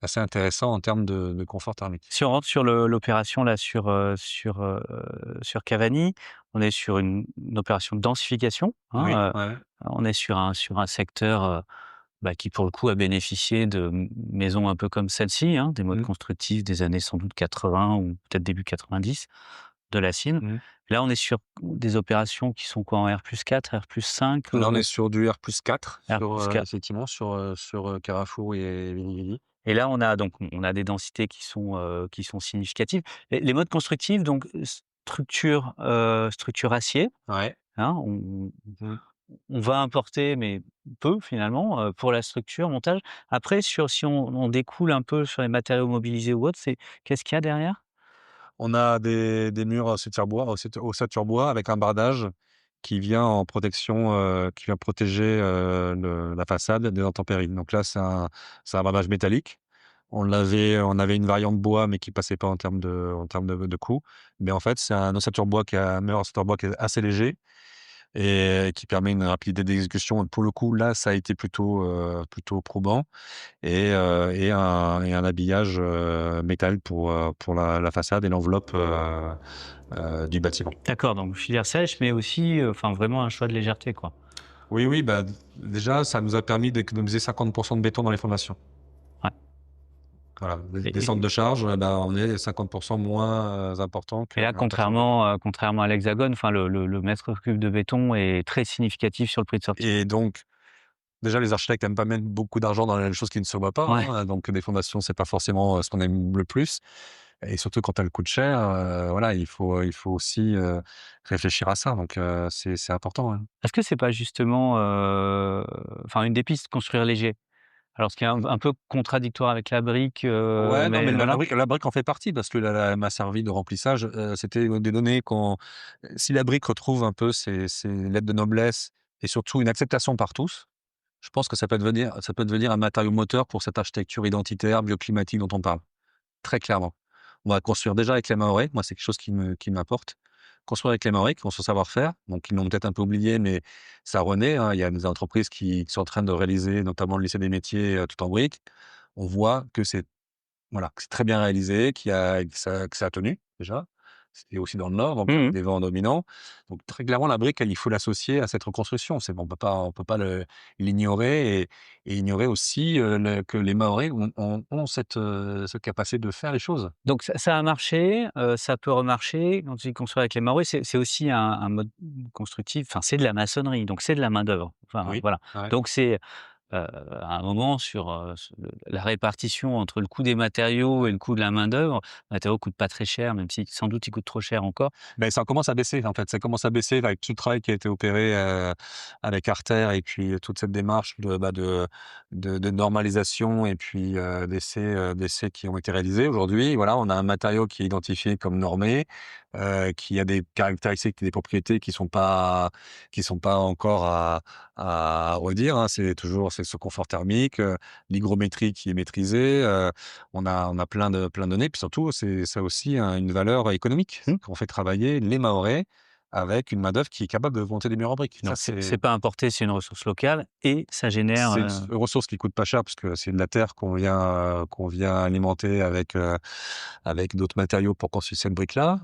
assez intéressant en termes de confort thermique. Si on rentre sur l'opération là sur Cavani, on est sur une opération de densification, Oui, hein, ouais. on est sur un secteur, qui pour le coup a bénéficié de maisons un peu comme celle-ci, hein, des modes Mmh. constructifs des années sans doute 80 ou peut-être début 90 de la Cine. Mmh. Là, on est sur des opérations qui sont quoi? En R+4, R+5, Là, on est sur du R+4 R+4. effectivement sur Carrefour et Vili. Et là, on a des densités qui sont significatives. Les modes constructifs donc structure acier, Ouais. hein, Mmh. on va importer mais peu finalement, pour la structure, montage. Après si on découle un peu sur les matériaux mobilisés ou autres, qu'est-ce qu'il y a derrière? On a des murs ossature bois avec un bardage qui vient en protection, qui vient protéger, la façade des intempéries. Donc là, c'est un bardage métallique. On avait une variante bois, mais qui passait pas en termes de coût. Mais en fait, c'est un mur ossature bois qui est assez léger et qui permet une rapidité d'exécution. Pour le coup, là, ça a été plutôt probant et un habillage, métal pour la façade et l'enveloppe, du bâtiment. D'accord, donc filière sèche, mais aussi, enfin vraiment un choix de légèreté, quoi. Oui, oui, bah, déjà, ça nous a permis d'économiser 50 de béton dans les fondations. Ouais. Voilà, Et des centres de charge, bah, on est 50 moins important et là, qu'un bâtiment béton. contrairement à l'Hexagone, enfin le mètre cube de béton est très significatif sur le prix de sortie. Et donc, déjà, les architectes n'aiment pas mettre beaucoup d'argent dans les choses qui ne se voient pas, Ouais. hein, donc des fondations, c'est pas forcément, ce qu'on aime le plus et surtout quand elles coûtent cher, voilà, il faut aussi, réfléchir à ça, donc c'est important, ouais. Est-ce que c'est pas justement, enfin une des pistes, construire léger? Alors ce qui est un peu contradictoire avec la brique, Ouais, non, mais mais la la voilà. brique la brique en fait partie parce que elle m'a servi de remplissage, c'était des données qu'on si la brique retrouve un peu ses lettres de noblesse et surtout une acceptation par tous, je pense que ça peut devenir un matériau moteur pour cette architecture identitaire, bioclimatique dont on parle, très clairement. On va construire déjà avec les Mahorais, moi c'est quelque chose qui m'importe. Construire avec les Mahorais qui ont son savoir-faire, donc ils l'ont peut-être un peu oublié, mais ça renaît, hein. Il y a des entreprises qui sont en train de réaliser, notamment le lycée des métiers, tout en briques. On voit que c'est très bien réalisé, que ça a tenu déjà. C'était aussi dans le nord, donc Mmh mh. des vents dominants. Donc très clairement, la brique, il faut l'associer à cette reconstruction. On peut pas l'ignorer et ignorer aussi, que les Mahorais ont cette capacité de faire les choses. Donc ça a marché, ça peut remarcher. Quand tu dis construire avec les Maoris, c'est aussi un mode constructif, enfin c'est de la maçonnerie, donc c'est de la main-d'œuvre. Enfin Oui, voilà. ouais. Donc à un moment sur, la répartition entre le coût des matériaux et le coût de la main-d'œuvre, les matériaux coûtent pas très cher, même si sans doute ils coûtent trop cher encore. Beh, ça commence à baisser, en fait. Ça commence à baisser avec tout le travail qui a été opéré, avec Arter et puis toute cette démarche de normalisation et puis, d'essais qui ont été réalisés. Aujourd'hui, voilà, on a un matériau qui est identifié comme normé, qui a des caractéristiques et des propriétés qui sont pas encore à redire, hein. C'est ce confort thermique, l'hygrométrie qui est maîtrisée, on a plein de données, puis surtout, ça a aussi une valeur économique. Mmh. Qu'on fait travailler les Mahorais avec une main-d'œuvre qui est capable de monter des murs en briques. Ça, Donc c'est pas importé, c'est une ressource locale et ça génère, c'est une ressource qui coûte pas cher parce que c'est de la terre qu'on vient alimenter avec d'autres matériaux pour construire cette brique-là.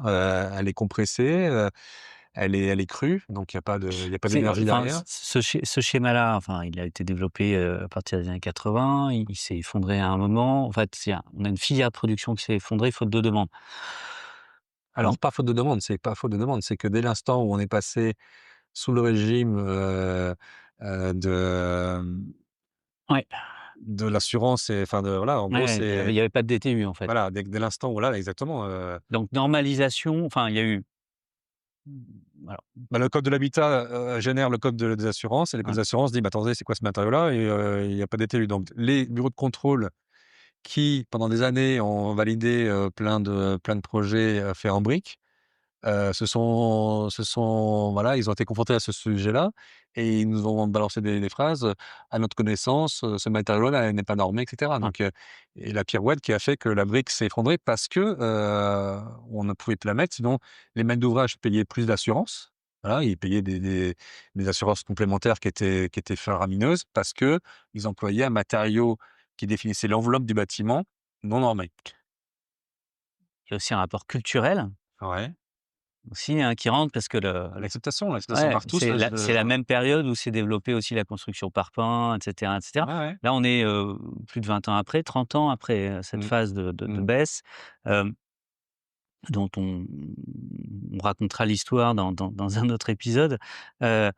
Elle est compressée, elle est crue, donc il y a pas d'énergie enfin, derrière. ce schéma-là, enfin, il a été développé, à partir des années 80, il s'est effondré à un moment. En fait, on a une filière de production qui s'est effondrée faute de demande. Hein? Alors pas faute de demande, c'est pas faute de demande, c'est que dès l'instant où on est passé sous le régime, de Ouais, de l'assurance et enfin de voilà, en gros, ouais, il y avait pas de DTU, en fait. voilà, dès l'instant où là, exactement, Donc normalisation, enfin, il y a eu alors, bah, le code de l'habitat, génère le code des assurances et le code ouais, des assurances dit: «Bah, attendez, c'est quoi ce matériau-là?» et il y a pas d'étalu. Donc les bureaux de contrôle qui, pendant des années, ont validé, plein de projets, faits en briques, voilà, ils ont été confrontés à ce sujet-là et ils nous ont balancé des phrases, «À notre connaissance, ce matériau-là n'est pas normé» et cetera. ouais. Donc et la pirouette qui a fait que la brique s'est effondrée parce que, on ne pouvait plus la mettre, sinon les maîtres d'ouvrage payaient plus d'assurance. Voilà, ils payaient des assurances complémentaires qui étaient faramineuses parce qu'ils employaient un matériau qui définissait l'enveloppe du bâtiment non normé. Il y a aussi un rapport culturel Ouais. aussi, hein, qui rentre parce que L'acceptation ouais, par tous, c'est la même période où s'est développée aussi la construction par pain, et cetera, et cetera. Ouais, ouais. Là, on est, plus de 20 ans après, 30 ans après, cette phase de baisse, hem, dont on racontera l'histoire dans un autre épisode, heu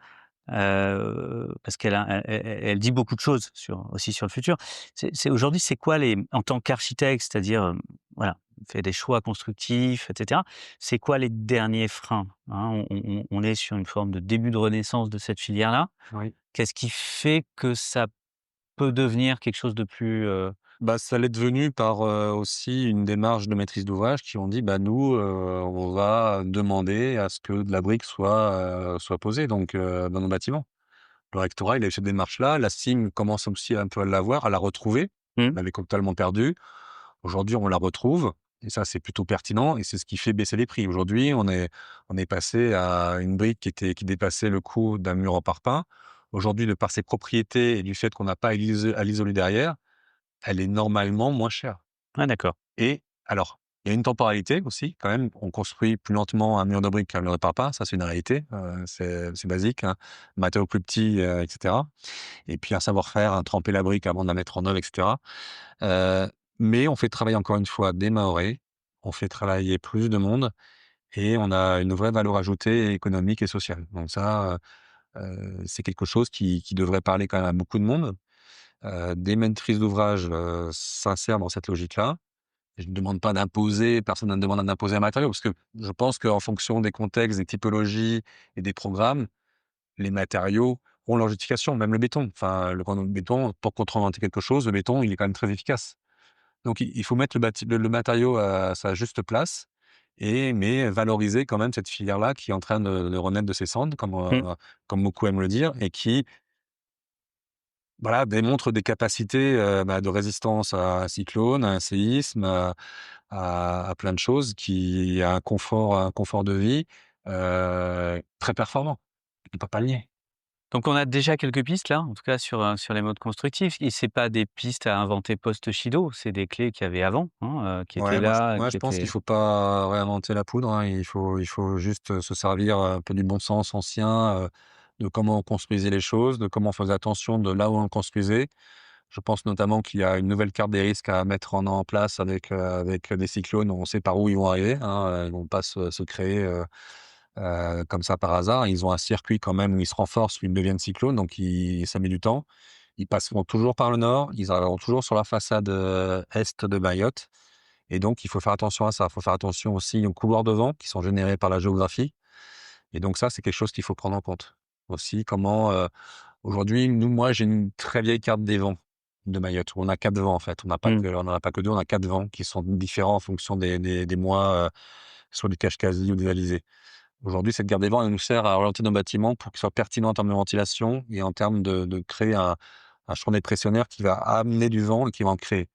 parce qu'elle dit beaucoup de choses aussi sur le futur. Aujourd'hui, c'est quoi en tant qu'architecte, c'est-à-dire, voilà, on fait des choix constructifs et cetera. C'est quoi les derniers freins, hein? On est sur une forme de début de renaissance de cette filière-là. Oui. Qu'est-ce qui fait que ça peut devenir quelque chose de plus, Bah, ça l'est devenu par, aussi une démarche de maîtrise d'ouvrage qui ont dit: «Bah, nous, on va demander à ce que de la brique soit posée donc dans nos bâtiments». Le rectorat, il a eu cette démarche-là. La CIM commence aussi un peu à l'avoir, à la retrouver. mmh, On l'avait totalement perdue. Aujourd'hui, on la retrouve et ça, c'est plutôt pertinent et c'est ce qui fait baisser les prix. Aujourd'hui, on est passé à une brique qui dépassait le coût d'un mur en parpaing. Aujourd'hui, de par ses propriétés et du fait qu'on n'a pas à l'isoler derrière, elle est normalement moins chère. ah d'accord. Et alors, il y a une temporalité aussi quand même. On construit plus lentement un mur de briques qu'un mur de parpaing, ça c'est une réalité, c'est basique, hein. Matériaux plus petits, et cetera. Et puis un savoir-faire, hein, tremper la brique avant de la mettre en œuvre, et cetera. Heu, mais on fait travailler encore une fois des Mahorais, on fait travailler plus de monde et on a une vraie valeur ajoutée économique et sociale. Donc ça, c'est quelque chose qui devrait parler quand même à beaucoup de monde. Des maîtrises d'ouvrage, s'insèrent dans cette logique-là. Je ne demande pas d'imposer, personne ne me demande d'imposer un matériau parce que je pense qu'en fonction des contextes, des typologies et des programmes, les matériaux ont leur justification, même le béton. Enfin, le béton, pour contreventer quelque chose, le béton, il est quand même très efficace. Donc il faut mettre le matériau à sa juste place mais valoriser quand même cette filière-là qui est en train de renaître de ses cendres, Mmh. comme beaucoup aiment le dire et qui, voilà, démontre des capacités, de résistance à un cyclone, à un séisme, à plein de choses qui a un confort de vie, très performant. On peut pas le nier. Donc on a déjà quelques pistes là, en tout cas sur les modes constructifs et c'est pas des pistes à inventer post-Chido, c'est des clés qu'il y avait avant, hein, qui étaient Ouais, là, moi je qui pense qu'il étaient faut pas réinventer la poudre, hein. Il faut juste, se servir un peu du bon sens ancien, de comment on construisait les choses, de comment on faisait attention de là où on le construisait. Je pense notamment qu'il y a une nouvelle carte des risques à mettre en place avec des cyclones. On sait par où ils vont arriver, hein, ils vont pas se créer, comme ça par hasard. Ils ont un circuit quand même où ils se renforcent, où ils deviennent cyclones, donc ça met du temps. Ils passeront toujours par le nord, ils arriveront toujours sur la façade, est de Mayotte et donc il faut faire attention à ça. Il faut faire attention aussi aux couloirs de vent qui sont générés par la géographie et donc ça, c'est quelque chose qu'il faut prendre en compte. Aussi comment, aujourd'hui, moi, j'ai une très vieille carte des vents de Mayotte où on a 4 vents en fait. mmh. On n'en a pas que 2, on a 4 vents qui sont différents en fonction des mois, soit du Kashkazi ou des alizés. Aujourd'hui, cette garde des vents, elle nous sert à orienter nos bâtiments pour qu'ils soient pertinents en termes de ventilation et en termes de créer un champ dépressionnaire qui va amener du vent et qui va en créer.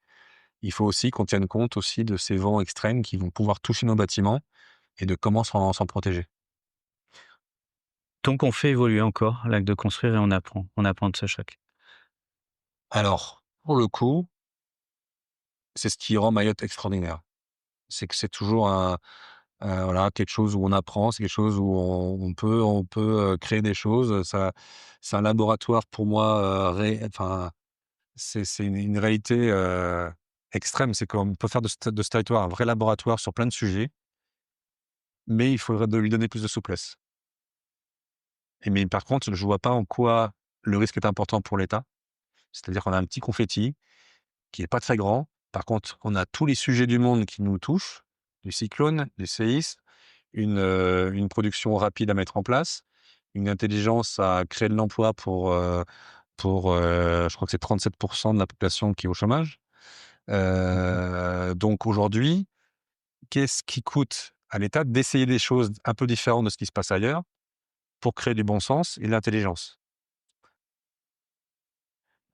Il faut aussi qu'on tienne compte aussi de ces vents extrêmes qui vont pouvoir toucher nos bâtiments et de comment s'en protéger. Donc on fait évoluer encore l'acte de construire et on apprend de ce choc. Alors, pour le coup, c'est ce qui rend Mayotte extraordinaire. C'est que c'est toujours voilà, quelque chose où on apprend, c'est quelque chose où on peut, créer des choses, c'est un laboratoire pour moi, enfin, c'est une réalité, extrême. C'est qu'on peut faire de ce territoire un vrai laboratoire sur plein de sujets, mais il faudrait lui donner plus de souplesse. Mais par contre, je vois pas en quoi le risque est important pour l'État. C'est-à-dire qu'on a un petit confetti qui est pas très grand. Par contre, on a tous les sujets du monde qui nous touchent, du cyclone, du séisme, une production rapide à mettre en place, une intelligence à créer de l'emploi je crois que c'est 37 de la population qui est au chômage. Donc aujourd'hui, qu'est-ce qui coûte à l'État d'essayer des choses un peu différentes de ce qui se passe ailleurs pour créer du bon sens et de l'intelligence?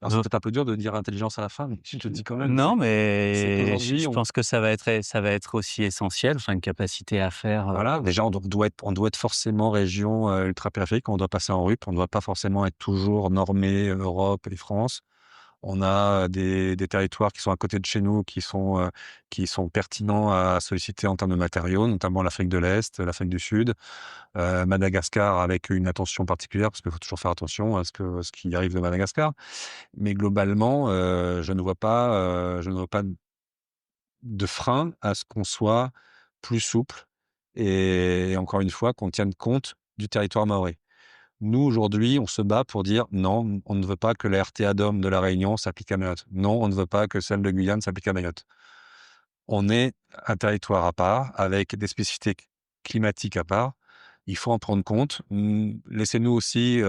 Alors c'est Heu, peut-être un peu dur de dire intelligence à la fin, mais je te le dis quand même, non, c'est mais qu'aujourd'hui je on pense que ça va être aussi essentiel, enfin une capacité à faire, voilà, déjà on doit être forcément région, ultrapériphérique, on doit passer en RUP, on ne doit pas forcément être toujours normé Europe et France. On a des territoires qui sont à côté de chez nous, qui sont pertinents à solliciter en termes de matériaux, notamment l'Afrique de l'Est, l'Afrique du Sud, Madagascar avec une attention particulière, parce qu'il faut toujours faire attention à ce qui arrive de Madagascar. Mais globalement, je ne vois pas de frein à ce qu'on soit plus souple et encore une fois, qu'on tienne compte du territoire mahorais. Nous, aujourd'hui, on se bat pour dire: «Non, on ne veut pas que la RTA-DOM de La Réunion s'applique à Mayotte. Non, on ne veut pas que celle de Guyane s'applique à Mayotte». On est un territoire à part, avec des spécificités climatiques à part. Il faut en prendre compte. Laissez-nous aussi,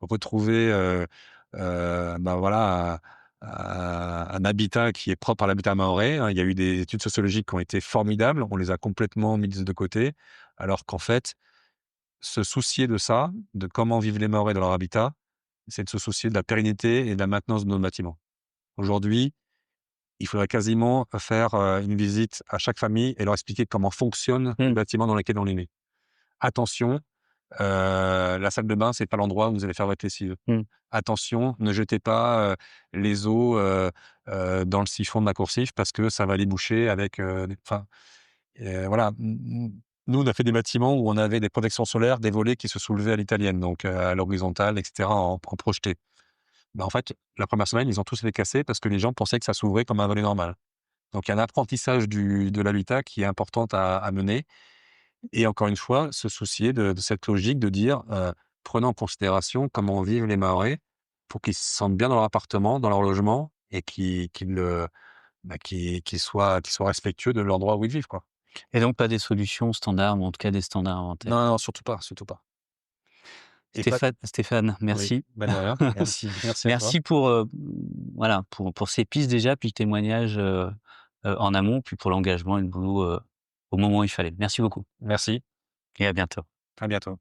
retrouver, voilà, un habitat qui est propre à l'habitat mahorais, hein. Il y a eu des études sociologiques qui ont été formidables. On les a complètement mises de côté, alors qu'en fait, se soucier de ça, de comment vivent les Mahorais dans leur habitat, c'est de se soucier de la pérennité et de la maintenance de nos bâtiments. Aujourd'hui, il faudrait quasiment faire, une visite à chaque famille et leur expliquer comment fonctionne le bâtiment dans lequel on est né. Attention, la salle de bain, c'est pas l'endroit où vous allez faire votre lessive. Attention, ne jetez pas, les eaux, dans le siphon de la coursive parce que ça va les boucher avec, voilà. Nous, on a fait des bâtiments où on avait des protections solaires, des volets qui se soulevaient à l'italienne, donc à l'horizontale et cetera, en projeté. En fait, la première semaine, ils ont tous été cassés parce que les gens pensaient que ça s'ouvrait comme un volet normal. Donc il y a un apprentissage de l'habitat qui est important à mener et encore une fois, se soucier de cette logique de dire, prenons en considération comment vivent les Mahorais pour qu'ils se sentent bien dans leur appartement, dans leur logement et qu'ils soient respectueux de l'endroit où ils vivent, quoi. Et donc pas des solutions standards, ou en tout cas des standards inventaires? Non, non, surtout pas, surtout pas. Et pas Stéphane, oui, merci. bah, de rien. Merci, merci à toi. Merci pour, voilà, pour ces pistes déjà, puis le témoignage, en amont, puis pour l'engagement et le boulot, au moment où il fallait. Merci beaucoup Merci, et à bientôt. à bientôt.